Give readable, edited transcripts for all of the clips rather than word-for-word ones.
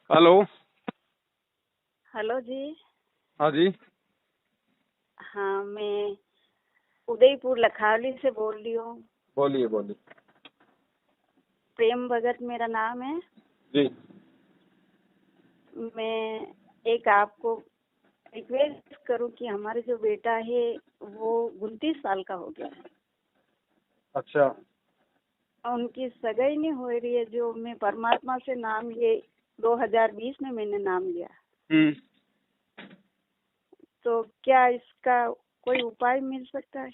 Hello. Hello जी। हाँ जी। हाँ, मैं उदयपुर लखावली से बोल रही हूँ। बोलिए बोलिए। प्रेम भगत मेरा नाम है। जी। मैं एक आपको रिक्वेस्ट करूँ कि हमारे जो बेटा है वो 29 साल का हो गया है। अच्छा। उनकी सगाई नहीं हो रही है। जो मैं परमात्मा से नाम लिए 2020 में मैंने नाम लिया, हम्म। तो क्या इसका कोई उपाय मिल सकता है?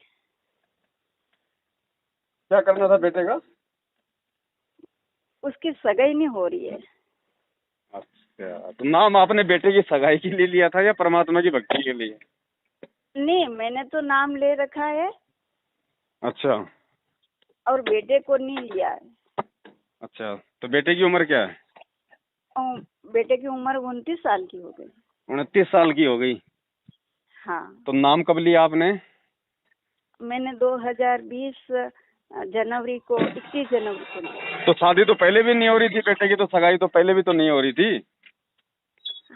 क्या करना था बेटे का? उसकी सगाई नहीं हो रही है। अच्छा, तो नाम आपने बेटे की सगाई के लिए लिया था या परमात्मा की भक्ति के लिए? नहीं, मैंने तो नाम ले रखा है अच्छा। और बेटे को नहीं लिया है। अच्छा, तो बेटे की उम्र क्या है? और बेटे की उम्र 29 साल की हो गई। 29 साल की हो गई। हाँ, तो नाम कब लिया आपने? मैंने 2020 जनवरी को 21 जनवरी को लिया। तो शादी तो पहले भी नहीं हो रही थी बेटे की, तो सगाई तो पहले भी तो नहीं हो रही थी।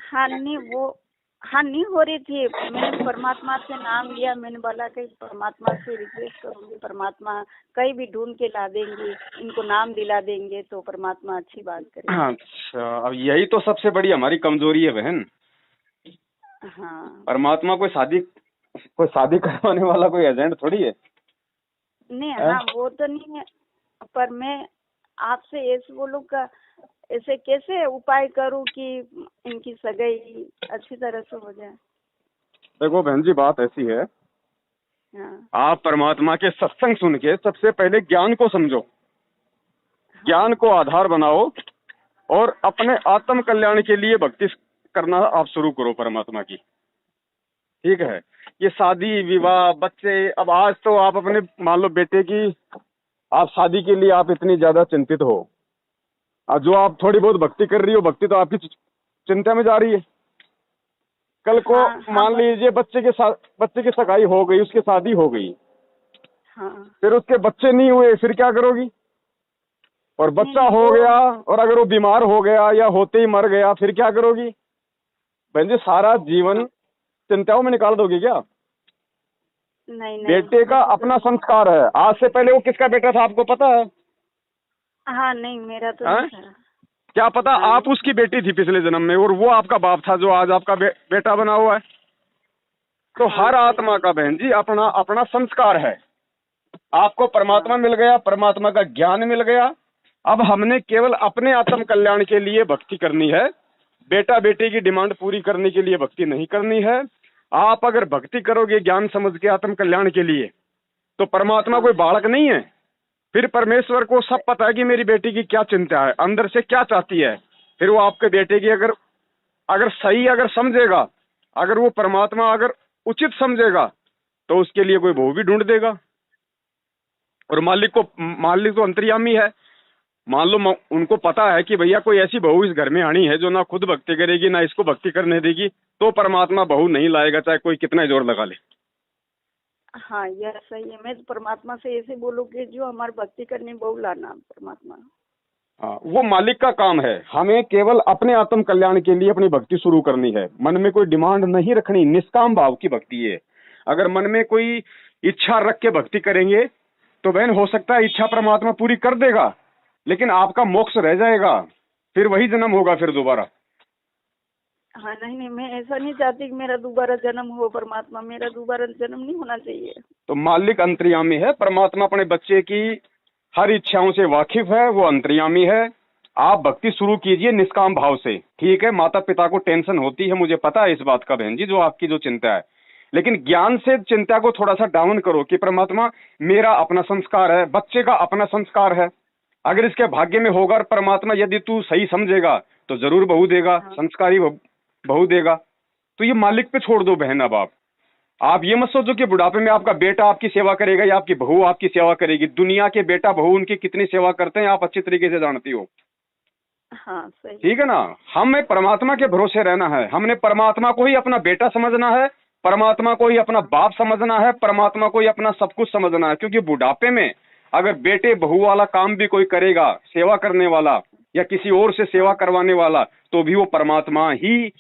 हाँ नहीं, वो हाँ नहीं हो रही थी। मैंने परमात्मा से नाम लिया। मैंने बोला कि परमात्मा से रिक्वेस्ट करूंगी, परमात्मा कहीं भी ढूंढ के ला देंगे, इनको नाम दिला देंगे तो परमात्मा अच्छी बात करेंगे। अच्छा, अब यही तो सबसे बड़ी हमारी कमजोरी है बहन। हाँ परमात्मा कोई शादी करवाने वाला कोई एजेंट थोड़ी है। नहीं, हैं? हाँ वो तो नहीं है, पर मैं आपसे ऐसे बोलूँ का ऐसे कैसे उपाय करूं कि इनकी सगाई अच्छी तरह से हो जाए। देखो बहन जी, बात ऐसी है, हाँ आप परमात्मा के सत्संग सुन के सबसे पहले ज्ञान को समझो, हाँ ज्ञान को आधार बनाओ और अपने आत्म कल्याण के लिए भक्ति करना आप शुरू करो परमात्मा की। ठीक है। ये शादी विवाह बच्चे, अब आज तो आप अपने मान लो बेटे की आप शादी के लिए आप इतनी ज्यादा चिंतित हो, और जो आप थोड़ी बहुत भक्ति कर रही हो, भक्ति तो आपकी चिंता में जा रही है। कल को हाँ हाँ मान लीजिए बच्चे की सगाई हो गई, उसकी शादी हो गई, हाँ फिर उसके बच्चे नहीं हुए, फिर क्या करोगी? और नहीं बच्चा नहीं हो वो गया और अगर वो बीमार हो गया या होते ही मर गया, फिर क्या करोगी? बहन जी, सारा जीवन हाँ चिंताओं में निकाल दोगे क्या? नहीं नहीं बेटे का ऐसे तो अपना नहीं। संस्कार है। आज से पहले वो किसका बेटा था आपको पता है? हाँ नहीं, मेरा तो नहीं हैं? था। क्या पता हाँ आप उसकी बेटी थी पिछले जन्म में और वो आपका बाप था जो आज आपका बेटा बना हुआ है। तो हाँ हर सही आत्मा है। का बहन जी अपना अपना संस्कार है। आपको हाँ परमात्मा मिल गया, परमात्मा का ज्ञान मिल गया। अब हमने केवल अपने आत्म कल्याण के लिए भक्ति करनी है, बेटा बेटी की डिमांड पूरी करने के लिए भक्ति नहीं करनी है। आप अगर भक्ति करोगे ज्ञान समझ के आत्म कल्याण के लिए, तो परमात्मा हाँ कोई बालक नहीं है। फिर परमेश्वर को सब पता है कि मेरी बेटी की क्या चिंता है, अंदर से क्या चाहती है। फिर वो आपके बेटे की अगर अगर सही अगर समझेगा, अगर वो परमात्मा अगर उचित समझेगा, तो उसके लिए कोई हाँ बहू भी ढूंढ देगा। और मालिक तो अंतर्यामी है। मान लो उनको पता है कि भैया कोई ऐसी बहू इस घर में आनी है जो ना खुद भक्ति करेगी ना इसको भक्ति करने देगी, तो परमात्मा बहू नहीं लाएगा चाहे कोई कितना जोर लगा ले। हाँ, यह सही है। मैं तो परमात्मा से ऐसे बोलूँ कि जो हमारी भक्ति करनी बहु लाना परमात्मा। हाँ, वो मालिक का काम है। हमें केवल अपने आत्म कल्याण के लिए अपनी भक्ति शुरू करनी है। मन में कोई डिमांड नहीं रखनी, निष्काम भाव की भक्ति है। अगर मन में कोई इच्छा रख के भक्ति करेंगे तो बहन हो सकता है इच्छा परमात्मा पूरी कर देगा, लेकिन आपका मोक्ष रह जाएगा, फिर वही जन्म होगा फिर दोबारा। हाँ नहीं नहीं, मैं ऐसा नहीं चाहती कि मेरा दोबारा जन्म हो। परमात्मा, मेरा दोबारा जन्म नहीं होना चाहिए। तो मालिक अंतर्यामी है, परमात्मा अपने बच्चे की हर इच्छाओं से वाकिफ है, वो अंतर्यामी है। आप भक्ति शुरू कीजिए निष्काम भाव से। ठीक है, माता पिता को टेंशन होती है, मुझे पता है इस बात का बहन जी, जो आपकी जो चिंता है, लेकिन ज्ञान से चिंता को थोड़ा सा डाउन करो कि परमात्मा मेरा अपना संस्कार है, बच्चे का अपना संस्कार है। अगर इसके भाग्य में होगा और परमात्मा यदि तू सही समझेगा तो जरूर बहू देगा, हाँ संस्कारी बहू देगा। तो ये मालिक पे छोड़ दो बहन। अब आप ये मत सोचो कि बुढ़ापे में आपका बेटा आपकी सेवा करेगा या आपकी बहू आपकी सेवा करेगी। दुनिया के बेटा बहू उनकी कितनी सेवा करते हैं आप अच्छी तरीके से जानती हो। हाँ सही है। ठीक है ना? हमें परमात्मा के भरोसे रहना है। हमने परमात्मा को ही अपना बेटा समझना है, परमात्मा को ही अपना बाप समझना है, परमात्मा को ही अपना सब कुछ समझना है। क्योंकि बुढ़ापे में अगर बेटे बहू वाला काम भी कोई करेगा, सेवा करने वाला या किसी और से सेवा करवाने वाला, तो भी वो परमात्मा ही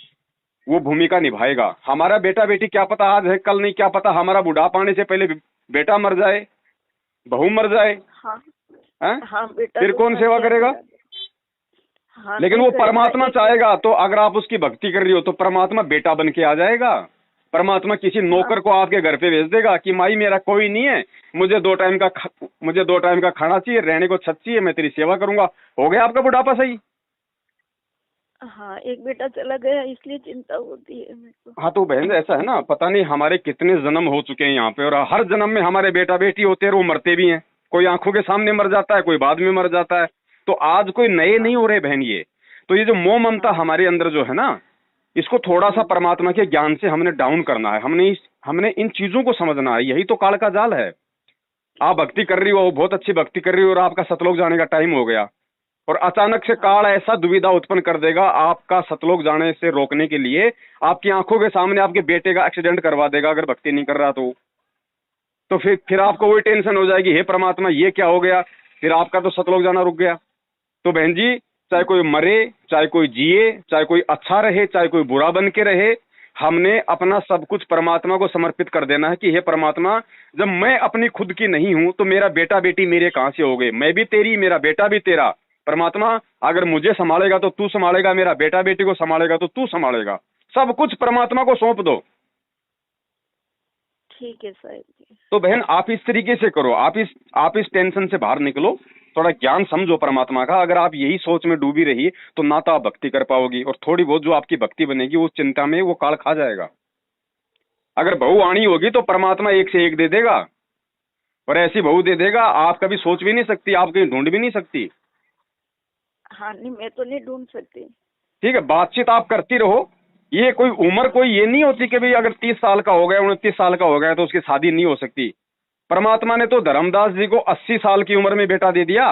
वो भूमिका निभाएगा। हमारा बेटा बेटी क्या पता आज है कल नहीं, क्या पता हमारा बुढ़ापा आने से पहले बेटा मर जाए, बहू मर जाए। हाँ हैं? हाँ बेटा फिर तो कौन मर सेवा गया करेगा? मेरा। हाँ लेकिन नहीं वो करेगा, परमात्मा एक चाहेगा तो अगर आप उसकी भक्ति कर रही हो तो परमात्मा बेटा बन के आ जाएगा। परमात्मा किसी नौकर को आपके घर पे भेज देगा कि माई मेरा कोई नहीं है, मुझे 2 टाइम का खाना चाहिए, रहने को छत चाहिए, मैं तेरी सेवा करूंगा। हो गया आपका बुढ़ापा सही। हाँ एक बेटा चला गया इसलिए चिंता होती है मेरे को। हाँ तो बहन ऐसा है ना, पता नहीं हमारे कितने जन्म हो चुके हैं यहाँ पे, और हर जन्म में हमारे बेटा बेटी होते हैं और वो मरते भी हैं। कोई आंखों के सामने मर जाता है, कोई बाद में मर जाता है। तो आज कोई नए नहीं हो रहे बहन ये। तो ये जो मोह ममता हमारे अंदर जो है ना, इसको थोड़ा सा परमात्मा के ज्ञान से हमने डाउन करना है। हमने इन चीजों को समझना है। यही तो काल का जाल है। आप भक्ति कर रही हो, बहुत अच्छी भक्ति कर रही हो, और आपका सतलोक जाने का टाइम हो गया, और अचानक से काल ऐसा दुविधा उत्पन्न कर देगा, आपका सतलोक जाने से रोकने के लिए आपकी आंखों के सामने आपके बेटे का एक्सीडेंट करवा देगा अगर भक्ति नहीं कर रहा तो फिर आपको वही टेंशन हो जाएगी, हे परमात्मा ये क्या हो गया, फिर आपका तो सतलोक जाना रुक गया। तो बहन जी, चाहे कोई मरे, चाहे कोई जिए, चाहे कोई अच्छा रहे, चाहे कोई बुरा बन के रहे, हमने अपना सब कुछ परमात्मा को समर्पित कर देना है कि हे परमात्मा, जब मैं अपनी खुद की नहीं हूं तो मेरा बेटा बेटी मेरे कहां से हो गए? मैं भी तेरी, मेरा बेटा भी तेरा। परमात्मा अगर मुझे संभालेगा तो तू संभालेगा, मेरा बेटा बेटी को संभालेगा तो तू संभालेगा। सब कुछ परमात्मा को सौंप दो। ठीक है साहब जी। तो बहन आप इस तरीके से करो, आप इस टेंशन से बाहर निकलो, थोड़ा ज्ञान समझो परमात्मा का। अगर आप यही सोच में डूबी रही तो ना तो आप भक्ति कर पाओगी, और थोड़ी बहुत जो आपकी भक्ति बनेगी वो चिंता में वो काल खा जाएगा। अगर बहू आनी होगी तो परमात्मा एक से एक दे देगा, और ऐसी बहू दे देगा आप कभी सोच भी नहीं सकती, आप कहीं ढूंढ भी नहीं सकती। हाँ नहीं मैं तो नहीं ढूंढ सकती। ठीक है, बातचीत आप करती रहो। ये कोई उम्र कोई ये नहीं होती कि भाई अगर 30 साल का हो गया, 29 साल का हो गया तो उसकी शादी नहीं हो सकती। परमात्मा ने तो धर्मदास जी को 80 साल की उम्र में बेटा दे दिया,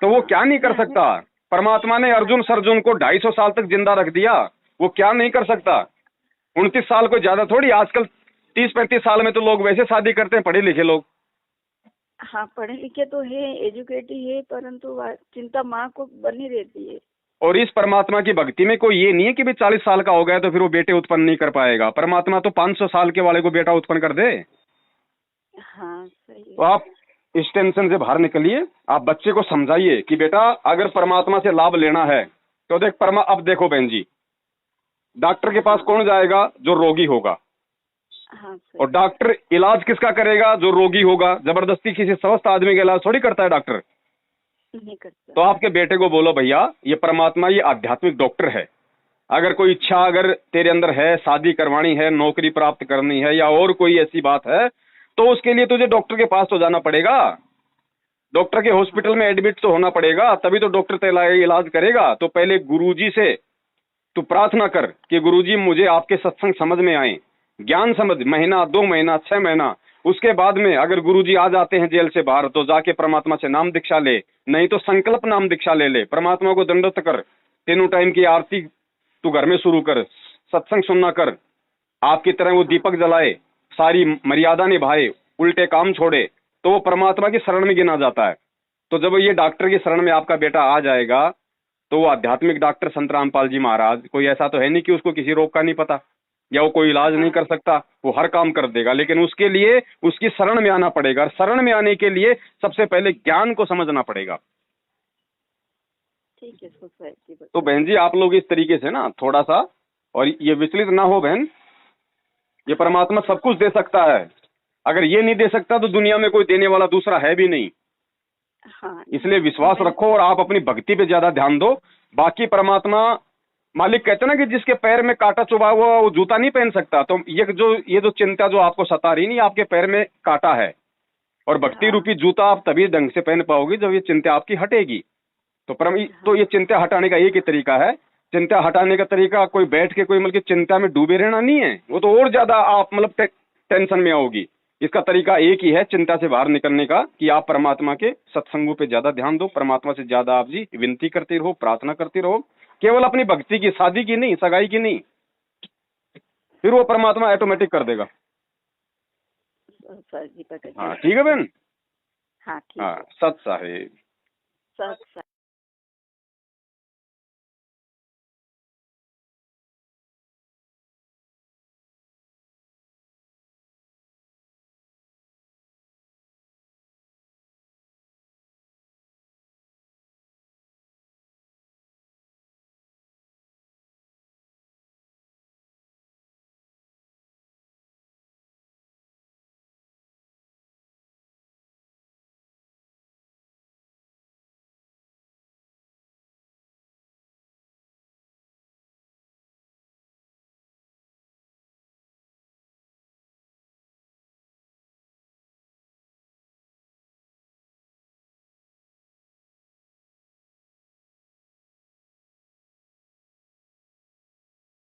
तो वो क्या नहीं कर सकता? परमात्मा ने अर्जुन सर्जुन को 250 साल तक जिंदा रख दिया, वो क्या नहीं कर सकता? 29 साल को ज्यादा थोड़ी, आजकल 30-35 साल में तो लोग वैसे शादी करते हैं, पढ़े लिखे लोग। हाँ पढ़े लिखे तो है, एजुकेटेड है, परंतु चिंता माँ को बनी रहती है। और इस परमात्मा की भक्ति में कोई ये नहीं है कि भाई 40 साल का हो गया तो फिर वो बेटे उत्पन्न नहीं कर पाएगा। परमात्मा तो 500 साल के वाले को बेटा उत्पन्न कर दे। हाँ सही है। तो आप इस टेंशन से बाहर निकलिए। आप बच्चे को समझाइए कि बेटा अगर परमात्मा से लाभ लेना है तो अब देखो बहन जी, डॉक्टर के पास कौन जाएगा? जो रोगी होगा। हाँ सही। और डॉक्टर इलाज किसका करेगा? जो रोगी होगा। जबरदस्ती किसी स्वस्थ आदमी का इलाज थोड़ी करता है डॉक्टर। नहीं करता। तो आपके बेटे को बोलो भैया ये परमात्मा ये आध्यात्मिक डॉक्टर है। अगर कोई इच्छा अगर तेरे अंदर है, शादी करवानी है, नौकरी प्राप्त करनी है, या और कोई ऐसी बात है, तो उसके लिए तुझे डॉक्टर के पास तो जाना पड़ेगा। डॉक्टर के हॉस्पिटल में एडमिट तो होना पड़ेगा, तभी तो डॉक्टर तेरा इलाज करेगा। तो पहले गुरुजी से तू प्रार्थना कर कि गुरुजी मुझे आपके सत्संग समझ में आए, ज्ञान समझ, महीना 2 महीना 6 महीना। उसके बाद में अगर गुरुजी आ जाते हैं जेल से बाहर तो जाके परमात्मा से नाम दीक्षा ले, नहीं तो संकल्प नाम दीक्षा ले ले। परमात्मा को दंडवत कर, 3 टाइम की आरती तू घर में शुरू कर, सत्संग सुनना कर, आपकी तरह वो दीपक जलाए, सारी मर्यादा निभाए, उल्टे काम छोड़े, तो वो परमात्मा की शरण में गिना जाता है। तो जब ये डॉक्टर की शरण में आपका बेटा आ जाएगा तो वो आध्यात्मिक डॉक्टर संत रामपाल जी महाराज, कोई ऐसा तो है नहीं कि उसको किसी रोग का नहीं पता या वो कोई इलाज नहीं कर सकता, वो हर काम कर देगा। लेकिन उसके लिए उसकी शरण में आना पड़ेगा। शरण में आने के लिए सबसे पहले ज्ञान को समझना पड़ेगा। ठीक है सोसाइटी। तो बहन जी आप लोग इस तरीके से ना थोड़ा सा, और ये विचलित ना हो बहन, ये परमात्मा सब कुछ दे सकता है। अगर ये नहीं दे सकता तो दुनिया में कोई देने वाला दूसरा है भी नहीं। हाँ इसलिए विश्वास रखो और आप अपनी भक्ति पे ज्यादा ध्यान दो। बाकी परमात्मा मालिक कहते ना कि जिसके पैर में कांटा चुभा हुआ वो जूता नहीं पहन सकता। तो ये जो चिंता जो आपको सता रही नहीं, आपके पैर में कांटा है, और भक्ति रूपी जूता आप तभी ढंग से पहन पाओगे जब ये चिंता आपकी हटेगी। तो ये चिंता हटाने का एक ही तरीका है। चिंता हटाने का तरीका कोई बैठ के कोई मतलब चिंता में डूबे रहना नहीं है, वो तो और ज्यादा आप मतलब टेंशन में आओगी। इसका तरीका एक ही है चिंता से बाहर निकलने का, कि आप परमात्मा के सत्संगों पे ज्यादा ध्यान दो, परमात्मा से ज्यादा आप जी विनती करते रहो, प्रार्थना करते रहो, केवल अपनी भक्ति की, शादी की नहीं, सगाई की नहीं, फिर वो परमात्मा ऑटोमेटिक कर देगा। सर जी पकड़। हाँ ठीक है बहन। हाँ ठीक हाँ है। सत साहेब। सत